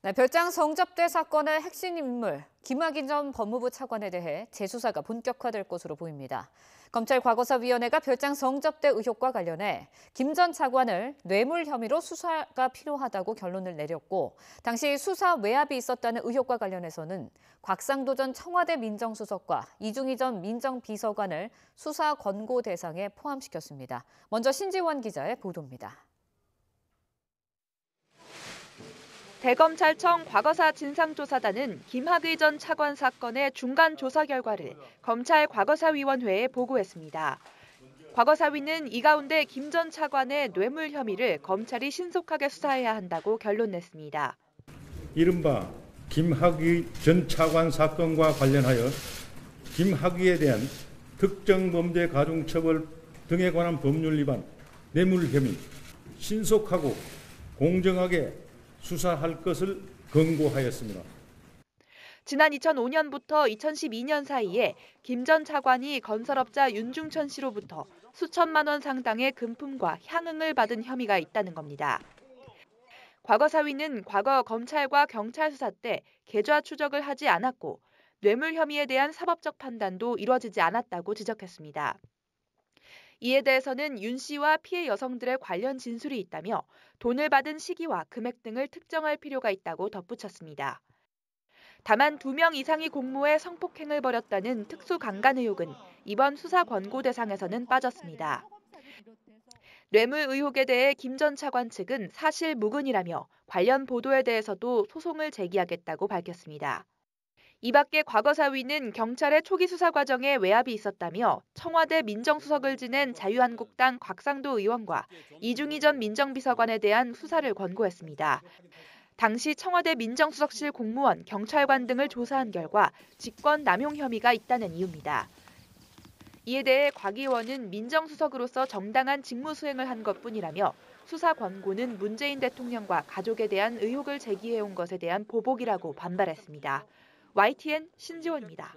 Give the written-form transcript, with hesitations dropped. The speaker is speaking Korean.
네, 별장 성접대 사건의 핵심 인물 김학의 전 법무부 차관에 대해 재수사가 본격화될 것으로 보입니다. 검찰 과거사위원회가 별장 성접대 의혹과 관련해 김 전 차관을 뇌물 혐의로 수사가 필요하다고 결론을 내렸고, 당시 수사 외압이 있었다는 의혹과 관련해서는 곽상도 전 청와대 민정수석과 이중희 전 민정비서관을 수사 권고 대상에 포함시켰습니다. 먼저 신지원 기자의 보도입니다. 대검찰청 과거사 진상조사단은 김학의 전 차관 사건의 중간 조사 결과를 검찰 과거사위원회에 보고했습니다. 과거사위는 이 가운데 김 전 차관의 뇌물 혐의를 검찰이 신속하게 수사해야 한다고 결론냈습니다. 이른바 김학의 전 차관 사건과 관련하여 김학의에 대한 특정범죄 가중처벌 등에 관한 법률 위반, 뇌물 혐의 신속하고 공정하게 수사할 것을 권고하였습니다. 지난 2005년부터 2012년 사이에 김 전 차관이 건설업자 윤중천 씨로부터 수천만 원 상당의 금품과 향응을 받은 혐의가 있다는 겁니다. 과거사위는 과거 검찰과 경찰 수사 때 계좌 추적을 하지 않았고 뇌물 혐의에 대한 사법적 판단도 이뤄지지 않았다고 지적했습니다. 이에 대해서는 윤 씨와 피해 여성들의 관련 진술이 있다며 돈을 받은 시기와 금액 등을 특정할 필요가 있다고 덧붙였습니다. 다만 2명 이상이 공모해 성폭행을 벌였다는 특수강간 의혹은 이번 수사 권고 대상에서는 빠졌습니다. 뇌물 의혹에 대해 김 전 차관 측은 사실 무근이라며 관련 보도에 대해서도 소송을 제기하겠다고 밝혔습니다. 이 밖에 과거사위는 경찰의 초기 수사 과정에 외압이 있었다며 청와대 민정수석을 지낸 자유한국당 곽상도 의원과 이중희 전 민정비서관에 대한 수사를 권고했습니다. 당시 청와대 민정수석실 공무원, 경찰관 등을 조사한 결과 직권 남용 혐의가 있다는 이유입니다. 이에 대해 곽 의원은 민정수석으로서 정당한 직무 수행을 한 것뿐이라며 수사 권고는 문재인 대통령과 가족에 대한 의혹을 제기해온 것에 대한 보복이라고 반발했습니다. YTN 신지원입니다.